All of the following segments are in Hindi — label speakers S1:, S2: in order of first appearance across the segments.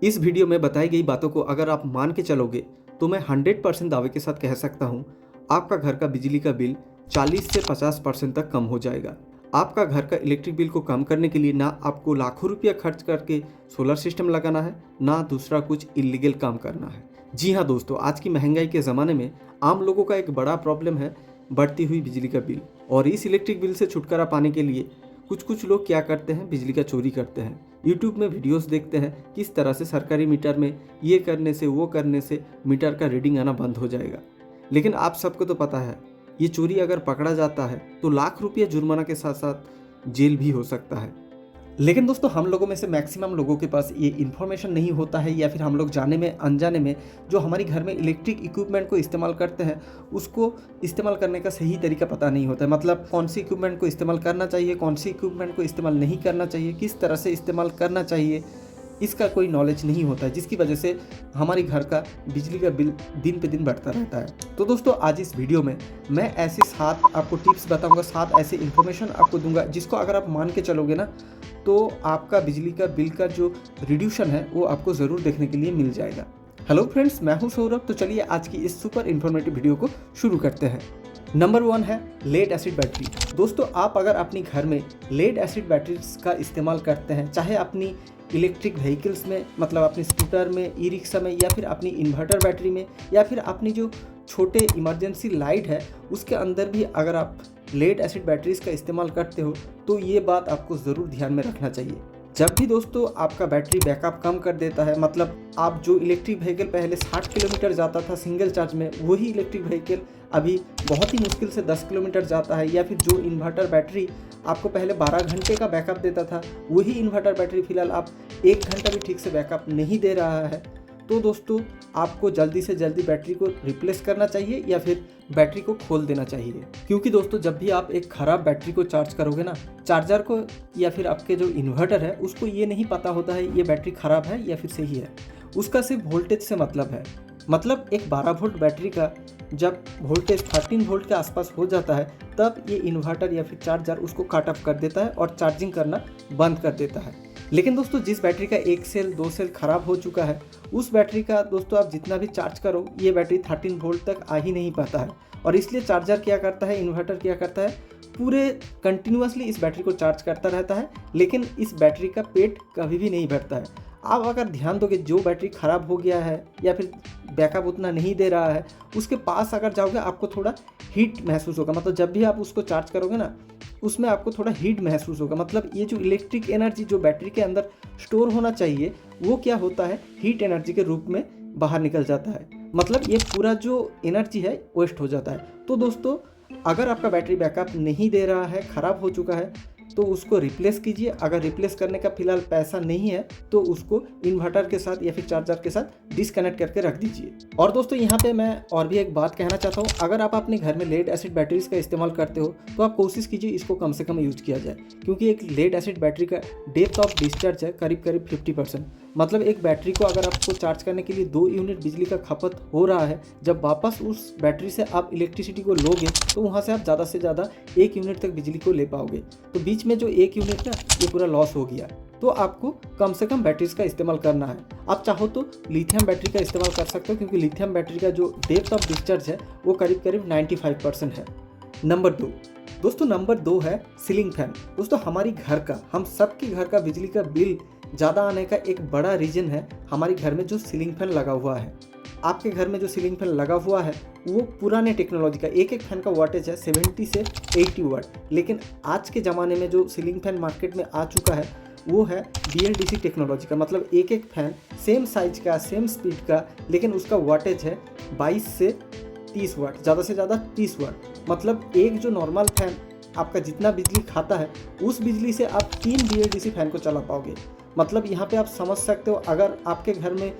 S1: इस वीडियो में बताई गई बातों को अगर आप मान के चलोगे तो मैं 100% दावे के साथ कह सकता हूँ आपका घर का बिजली का बिल 40 से 50% तक कम हो जाएगा। आपका घर का इलेक्ट्रिक बिल को कम करने के लिए ना आपको लाखों रुपया खर्च करके सोलर सिस्टम लगाना है, ना दूसरा कुछ इलीगल काम करना है। जी हाँ दोस्तों, आज की महंगाई के ज़माने में आम लोगों का एक बड़ा प्रॉब्लम है बढ़ती हुई बिजली का बिल। और इस इलेक्ट्रिक बिल से छुटकारा पाने के लिए कुछ लोग क्या करते हैं, बिजली का चोरी करते हैं। यूट्यूब में वीडियोस देखते हैं किस तरह से सरकारी मीटर में ये करने से वो करने से मीटर का रीडिंग आना बंद हो जाएगा। लेकिन आप सबको तो पता है ये चोरी अगर पकड़ा जाता है तो लाख रुपया जुर्माना के साथ साथ जेल भी हो सकता है। लेकिन दोस्तों, हम लोगों में से मैक्सिमम लोगों के पास ये इन्फॉर्मेशन नहीं होता है, या फिर हम लोग जाने में अनजाने में जो हमारी घर में इलेक्ट्रिक इक्विपमेंट को इस्तेमाल करते हैं उसको इस्तेमाल करने का सही तरीका पता नहीं होता है। मतलब कौन सी इक्विपमेंट को इस्तेमाल करना चाहिए, कौन सी इक्विपमेंट को इस्तेमाल नहीं करना चाहिए, किस तरह से इस्तेमाल करना चाहिए, इसका कोई नॉलेज नहीं होता है, जिसकी वजह से हमारी घर का बिजली का बिल दिन पे दिन बढ़ता रहता है। तो दोस्तों, आज इस वीडियो में मैं ऐसे 7 आपको टिप्स बताऊंगा, 7 ऐसे इन्फॉर्मेशन आपको दूंगा जिसको अगर आप मान के चलोगे ना तो आपका बिजली का बिल का जो रिड्यूशन है वो आपको ज़रूर देखने के लिए मिल जाएगा। हेलो फ्रेंड्स, मैं हूं सौरभ। तो चलिए आज की इस सुपर इन्फॉर्मेटिव वीडियो को शुरू करते हैं। नंबर 1 है लेड एसिड बैटरी। दोस्तों, आप अगर अपनी घर में लेड एसिड बैटरीज का इस्तेमाल करते हैं, चाहे अपनी इलेक्ट्रिक व्हीकल्स में, मतलब अपनी स्कूटर में, ई रिक्शा में, या फिर अपनी इन्वर्टर बैटरी में, या फिर अपनी जो छोटे इमरजेंसी लाइट है उसके अंदर भी अगर आप लेड एसिड बैटरीज का इस्तेमाल करते हो तो ये बात आपको ज़रूर ध्यान में रखना चाहिए। जब भी दोस्तों आपका बैटरी बैकअप कम कर देता है, मतलब आप जो इलेक्ट्रिक व्हीकल पहले 60 किलोमीटर जाता था सिंगल चार्ज में, वही इलेक्ट्रिक व्हीकल अभी बहुत ही मुश्किल से 10 किलोमीटर जाता है, या फिर जो इन्वर्टर बैटरी आपको पहले 12 घंटे का बैकअप देता था वही इन्वर्टर बैटरी फिलहाल आप 1 घंटा भी ठीक से बैकअप नहीं दे रहा है, तो दोस्तों आपको जल्दी से जल्दी बैटरी को रिप्लेस करना चाहिए या फिर बैटरी को खोल देना चाहिए। क्योंकि दोस्तों, जब भी आप एक ख़राब बैटरी को चार्ज करोगे ना, चार्जर को या फिर आपके जो इन्वर्टर है उसको ये नहीं पता होता है ये बैटरी ख़राब है या फिर सही है। उसका सिर्फ वोल्टेज से मतलब है। मतलब एक 12 वोल्ट बैटरी का जब वोल्टेज 13 वोल्ट के आसपास हो जाता है तब ये इन्वर्टर या फिर चार्जर उसको कट ऑफ कर देता है और चार्जिंग करना बंद कर देता है। लेकिन दोस्तों, जिस बैटरी का 1 सेल 2 सेल ख़राब हो चुका है उस बैटरी का दोस्तों आप जितना भी चार्ज करो ये बैटरी 13 वोल्ट तक आ ही नहीं पाता है। और इसलिए चार्जर क्या करता है, इन्वर्टर क्या करता है, पूरे कंटिन्यूसली इस बैटरी को चार्ज करता रहता है, लेकिन इस बैटरी का पेट कभी भी नहीं भरता है। आप अगर ध्यान दोगे, जो बैटरी ख़राब हो गया है या फिर बैकअप उतना नहीं दे रहा है उसके पास अगर जाओगे आपको थोड़ा हीट महसूस होगा। मतलब जब भी आप उसको चार्ज करोगे ना उसमें आपको थोड़ा हीट महसूस होगा। मतलब ये जो इलेक्ट्रिक एनर्जी जो बैटरी के अंदर स्टोर होना चाहिए वो क्या होता है, हीट एनर्जी के रूप में बाहर निकल जाता है। मतलब ये पूरा जो एनर्जी है वेस्ट हो जाता है। तो दोस्तों, अगर आपका बैटरी बैकअप नहीं दे रहा है, ख़राब हो चुका है, तो उसको रिप्लेस कीजिए। अगर रिप्लेस करने का फिलहाल पैसा नहीं है तो उसको इन्वर्टर के साथ या फिर चार्जर के साथ डिस्कनेक्ट करके रख दीजिए। और दोस्तों, यहाँ पे मैं और भी एक बात कहना चाहता हूँ, अगर आप अपने घर में लेड एसिड बैटरीज का इस्तेमाल करते हो तो आप कोशिश कीजिए इसको कम से कम यूज किया जाए। क्योंकि एक लेड एसिड बैटरी का डेप्थ ऑफ डिस्चार्ज है करीब 50%। मतलब एक बैटरी को अगर आपको चार्ज करने के लिए 2 यूनिट बिजली का खपत हो रहा है, जब वापस उस बैटरी से आप इलेक्ट्रिसिटी को लोगे तो वहाँ से आप ज़्यादा से ज़्यादा 1 यूनिट तक बिजली को ले पाओगे। तो बीच में जो 1 यूनिट ना ये पूरा लॉस हो गया। तो आपको कम से कम बैटरीज का इस्तेमाल करना है। आप चाहो तो लिथियम बैटरी का इस्तेमाल कर सकते हो, क्योंकि लिथियम बैटरी का जो डेप्थ ऑफ डिस्चार्ज है वो करीब 95% है। नंबर 2 दोस्तों, नंबर 2 है सीलिंग फैन। दोस्तों, हमारी घर का, हम सबके घर का बिजली का बिल ज़्यादा आने का एक बड़ा रीज़न है हमारे घर में जो सीलिंग फैन लगा हुआ है। आपके घर में जो सीलिंग फैन लगा हुआ है वो पुराने टेक्नोलॉजी का, एक फैन का वाटेज है 70 से 80 वाट। लेकिन आज के ज़माने में जो सीलिंग फैन मार्केट में आ चुका है वो है BLDC टेक्नोलॉजी का। मतलब एक फैन सेम साइज का, सेम स्पीड का, लेकिन उसका वाटेज है 22 से 30 वाट, ज़्यादा से ज़्यादा 30 वाट। मतलब एक जो नॉर्मल फैन आपका जितना बिजली खाता है उस बिजली से आप 3 BLDC फैन को चला पाओगे। मतलब यहाँ पे आप समझ सकते हो, अगर आपके घर में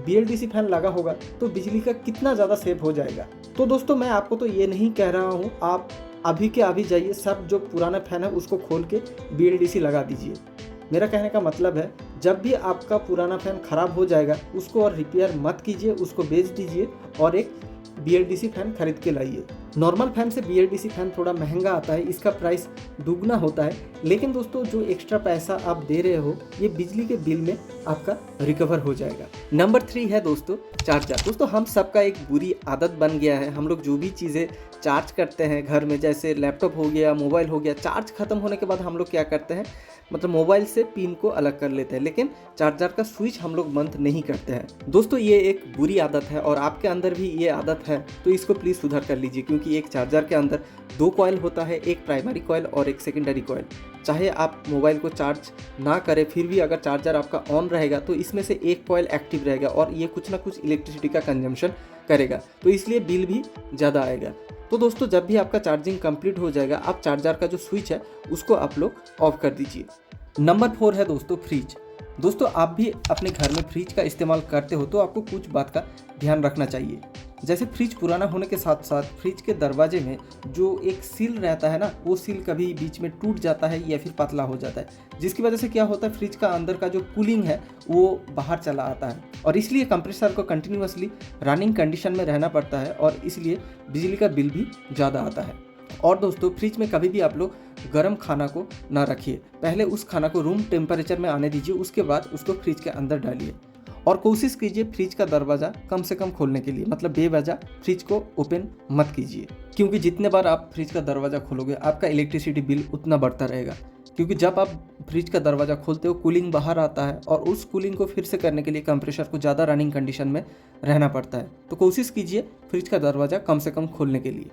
S1: BLDC फैन लगा होगा तो बिजली का कितना ज़्यादा सेव हो जाएगा। तो दोस्तों, मैं आपको तो ये नहीं कह रहा हूँ आप अभी के अभी जाइए सब जो पुराना फैन है उसको खोल के BLDC लगा दीजिए। मेरा कहने का मतलब है, जब भी आपका पुराना फैन ख़राब हो जाएगा उसको और रिपेयर मत कीजिए, उसको बेच दीजिए और एक BLDC फैन खरीद के लाइए। नॉर्मल फ़ैन से BLDC फ़ैन थोड़ा महंगा आता है, इसका प्राइस दुगना होता है, लेकिन दोस्तों जो एक्स्ट्रा पैसा आप दे रहे हो ये बिजली के बिल में आपका रिकवर हो जाएगा। नंबर 3 है दोस्तों चार्जर। दोस्तों हम सबका एक बुरी आदत बन गया है, हम लोग जो भी चीज़ें चार्ज करते हैं घर में, जैसे लैपटॉप हो गया, मोबाइल हो गया, चार्ज ख़त्म होने के बाद हम लोग क्या करते हैं, मतलब मोबाइल से पिन को अलग कर लेते हैं, लेकिन चार्जर का स्विच हम लोग बंद नहीं करते हैं। दोस्तों ये एक बुरी आदत है और आपके अंदर भी ये आदत है तो इसको प्लीज़ सुधार कर लीजिए, क्योंकि एक चार्जर के अंदर 2 कॉइल होता है, एक प्राइमरी कॉइल और एक सेकेंडरी कॉइल। चाहे आप मोबाइल को चार्ज ना करें फिर भी अगर चार्जर आपका ऑन रहेगा तो इसमें से एक कॉइल एक्टिव रहेगा और ये कुछ ना कुछ इलेक्ट्रिसिटी का कंजम्पशन करेगा, तो इसलिए बिल भी ज़्यादा आएगा। तो दोस्तों जब भी आपका चार्जिंग कंप्लीट हो जाएगा, आप चार्जर का जो स्विच है उसको आप लोग ऑफ कर दीजिए। नंबर 4 है दोस्तों फ्रिज। दोस्तों आप भी अपने घर में फ्रिज का इस्तेमाल करते हो तो आपको कुछ बात का ध्यान रखना चाहिए। जैसे फ्रिज पुराना होने के साथ साथ फ्रिज के दरवाजे में जो एक सील रहता है ना, वो सील कभी बीच में टूट जाता है या फिर पतला हो जाता है, जिसकी वजह से क्या होता है, फ्रिज का अंदर का जो कूलिंग है वो बाहर चला आता है और इसलिए कंप्रेसर को कंटिन्यूअसली रनिंग कंडीशन में रहना पड़ता है और इसलिए बिजली का बिल भी ज़्यादा आता है। और दोस्तों फ्रिज में कभी भी आप लोग गर्म खाना को ना रखिए, पहले उस खाना को रूम टेम्परेचर में आने दीजिए, उसके बाद उसको फ्रिज के अंदर डालिए और कोशिश कीजिए फ्रिज का दरवाज़ा कम से कम खोलने के लिए, मतलब बेवजह फ्रिज को ओपन मत कीजिए, क्योंकि जितने बार आप फ्रिज का दरवाज़ा खोलोगे आपका इलेक्ट्रिसिटी बिल उतना बढ़ता रहेगा। क्योंकि जब आप फ्रिज का दरवाज़ा खोलते हो कूलिंग बाहर आता है और उस कूलिंग को फिर से करने के लिए कंप्रेसर को ज़्यादा रनिंग कंडीशन में रहना पड़ता है, तो कोशिश कीजिए फ्रिज का दरवाज़ा कम से कम खोलने के लिए।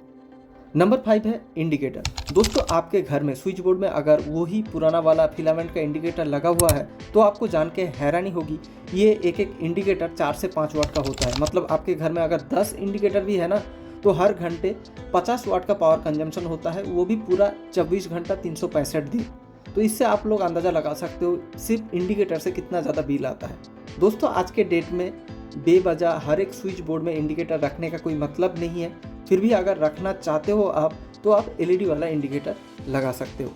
S1: नंबर 5 है इंडिकेटर। दोस्तों आपके घर में स्विच बोर्ड में अगर वही पुराना वाला फिलामेंट का इंडिकेटर लगा हुआ है तो आपको जान के हैरानी होगी, ये एक इंडिकेटर 4 से 5 वाट का होता है। मतलब आपके घर में अगर 10 इंडिकेटर भी है ना तो हर घंटे 50 वाट का पावर कंजम्पशन होता है, वो भी पूरा 24 घंटा 365 दिन। तो इससे आप लोग अंदाज़ा लगा सकते हो सिर्फ इंडिकेटर से कितना ज़्यादा बिल आता है। दोस्तों आज के डेट में बेवजह हर एक स्विच बोर्ड में इंडिकेटर रखने का कोई मतलब नहीं है, फिर भी अगर रखना चाहते हो आप तो आप LED वाला इंडिकेटर लगा सकते हो।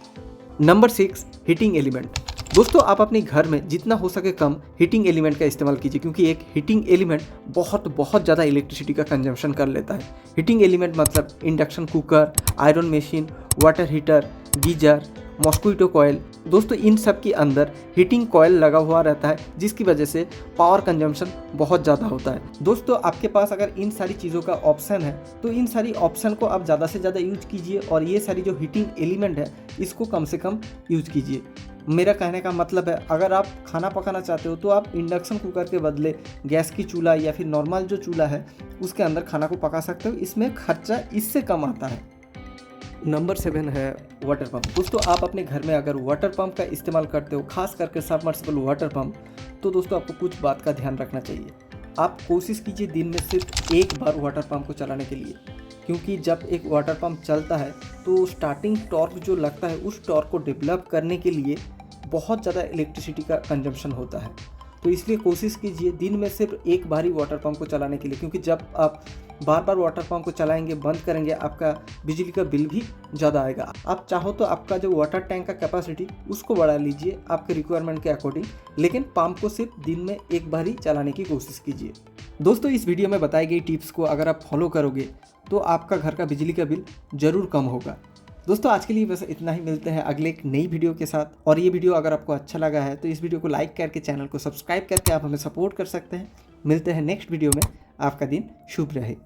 S1: Number 6 heating element. दोस्तों आप अपने घर में जितना हो सके कम हीटिंग एलिमेंट का इस्तेमाल कीजिए, क्योंकि एक हीटिंग एलिमेंट बहुत ज़्यादा इलेक्ट्रिसिटी का कंजम्पशन कर लेता है। हीटिंग एलिमेंट मतलब induction cooker, iron machine, water heater, geyser, mosquito coil. दोस्तों इन सब के अंदर हीटिंग कॉयल लगा हुआ रहता है, जिसकी वजह से पावर कंजम्पशन बहुत ज़्यादा होता है। दोस्तों आपके पास अगर इन सारी चीज़ों का ऑप्शन है तो इन सारी ऑप्शन को आप ज़्यादा से ज़्यादा यूज कीजिए और ये सारी जो हीटिंग एलिमेंट है इसको कम से कम यूज कीजिए। मेरा कहने का मतलब है अगर आप खाना पकाना चाहते हो तो आप इंडक्शन कुकर के बदले गैस की चूल्हा या फिर नॉर्मल जो चूल्हा है उसके अंदर खाना को पका सकते हो, इसमें खर्चा इससे कम आता है। नंबर 7 है वाटर पंप। दोस्तों आप अपने घर में अगर वाटर पंप का इस्तेमाल करते हो, खास करके सबमर्सिबल वाटर पंप, तो दोस्तों आपको कुछ बात का ध्यान रखना चाहिए। आप कोशिश कीजिए दिन में सिर्फ एक बार वाटर पंप को चलाने के लिए, क्योंकि जब एक वाटर पंप चलता है तो स्टार्टिंग टॉर्क जो लगता है उस टॉर्क को डेवलप करने के लिए बहुत ज़्यादा इलेक्ट्रिसिटी का कंजम्पशन होता है। तो इसलिए कोशिश कीजिए दिन में सिर्फ एक बार ही वाटर पंप को चलाने के लिए, क्योंकि जब आप बार बार वाटर पंप को चलाएंगे, बंद करेंगे, आपका बिजली का बिल भी ज़्यादा आएगा। आप चाहो तो आपका जो वाटर टैंक का कैपेसिटी उसको बढ़ा लीजिए आपके रिक्वायरमेंट के अकॉर्डिंग, लेकिन पंप को सिर्फ दिन में एक बार ही चलाने की कोशिश कीजिए। दोस्तों इस वीडियो में बताई गई टिप्स को अगर आप फॉलो करोगे तो आपका घर का बिजली का बिल ज़रूर कम होगा। दोस्तों आज के लिए बस इतना ही, मिलते हैं अगले एक नई वीडियो के साथ। और ये वीडियो अगर आपको अच्छा लगा है तो इस वीडियो को लाइक करके चैनल को सब्सक्राइब करके आप हमें सपोर्ट कर सकते हैं। मिलते हैं नेक्स्ट वीडियो में। आपका दिन शुभ रहे।